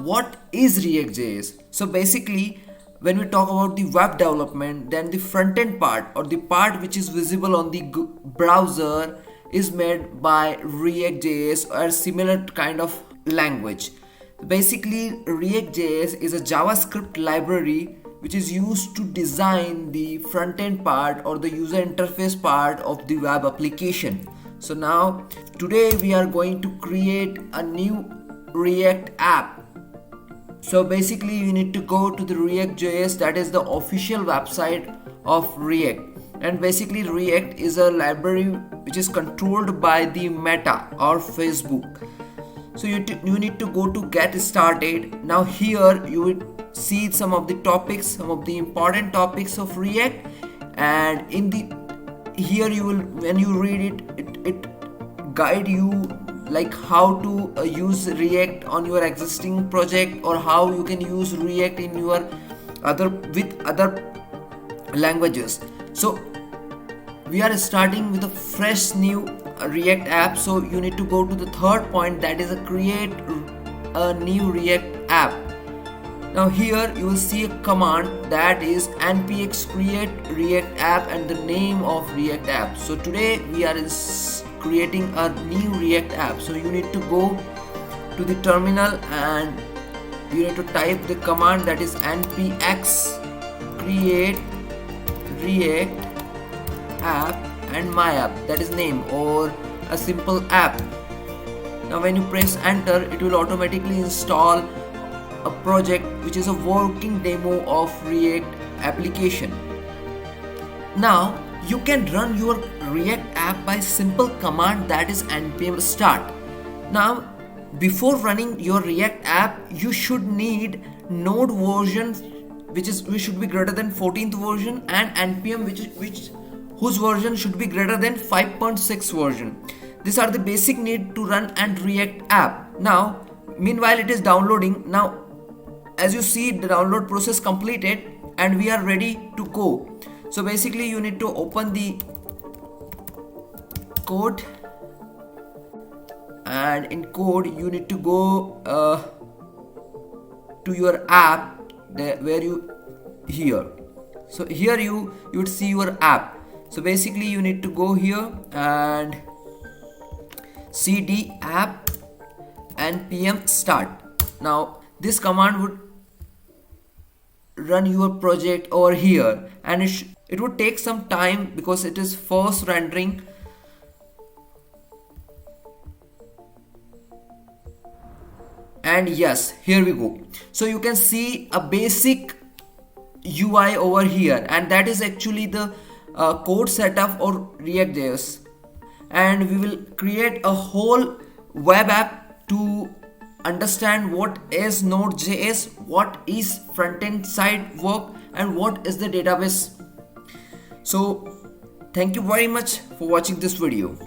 what is ReactJS? So basically, when we talk about the web development, then the front end part, or the part which is visible on the browser, is made by ReactJS or similar kind of language. Basically, ReactJS is a JavaScript library which is used to design the front end part or the user interface part of the web application. So now today we are going to create a new React app. So basically you need to go to the ReactJS, that is the official website of React. And basically React is a library which is controlled by the Meta or Facebook. So you need to go to get started. Now here you will see some of the topics, some of the important topics of React, and here you will, when you read it guide you like how to use React on your existing project, or how you can use React in your other languages. So we are starting with a fresh new React app. So you need to go to the third point, that is create a new React app. Now here you will see a command, that is npx create React app and the name of React app. So today we are creating a new React app. So you need to go to the terminal and you need to type the command, that is npx create React app and my app, that is name, or a simple app. Now when you press enter, it will automatically install a project which is a working demo of React application. Now you can run your React app by simple command, that is npm start. Now before running your React app, you should need node version which should be greater than 14th version, and npm whose version should be greater than 5.6 version. These are the basic need to run an React app. Now meanwhile it is downloading. Now as you see, the download process completed and we are ready to go. So basically you need to open the code, and in code you need to go to your app where you here. So here you would see your app. So basically you need to go here and cd app npm start. Now this command would run your project over here, and it would take some time because it is first rendering. And yes, here we go. So you can see a basic UI over here, and that is actually the code setup or ReactJS. And we will create a whole web app to understand what is Node.js, what is front-end side work, and what is the database. So thank you very much for watching this video.